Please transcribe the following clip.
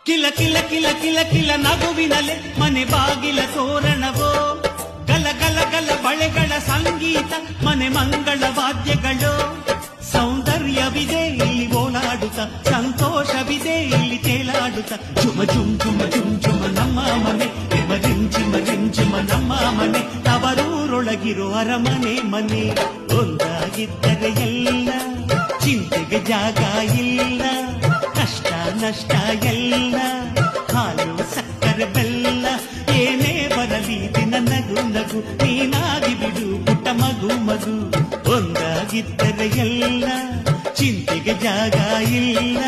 ಕಿಲ ಕಿಲ ಕಿಲ ಕಿಲ ಕಿಲ ನಗುವಿನಲೆ ಮನೆ ಬಾಗಿಲ ತೋರಣವೋ, ಗಲ ಗಲ ಗಲ ಬಳೆಗಳ ಸಂಗೀತ ಮನೆ ಮಂಗಳ ವಾದ್ಯಗಳು. ಸೌಂದರ್ಯವಿದೆ ಇಲ್ಲಿ ಓಲಾಡುತ್ತ, ಸಂತೋಷವಿದೆ ಇಲ್ಲಿ ತೇಲಾಡುತ್ತ. ಚುಮ ಚುಮ್ ಚುಮ ಚುಮ್ ಚುಮ ನಮ್ಮ ಮನೆ, ರಿಂಚಿಮ ರಿಂಚಿಮ ನಮ್ಮ ಮನೆ. ತವರೂರೊಳಗಿರೋ ಅರಮನೆ ಮನೆ. ಒಂದಾಗಿದ್ದರೆ ಎಲ್ಲ ಚಿಂತೆಗೆ ಜಾಗ ಇಲ್ಲ, ಕಷ್ಟ ನಷ್ಟ ಎಲ್ಲ ಹಾಲು ಸಕ್ಕರೆ ಬೆಲ್ಲ. ಏನೇ ಬರಲಿ ದಿನ ನಗು ನಗು, ನೀನಾಗಿ ಬಿಡು ಪುಟ್ಟ ಮಗು ಮಗು. ಒಂದಾಗಿದ್ದರೆ ಎಲ್ಲ ಚಿಂತೆಗೆ ಜಾಗ ಇಲ್ಲ.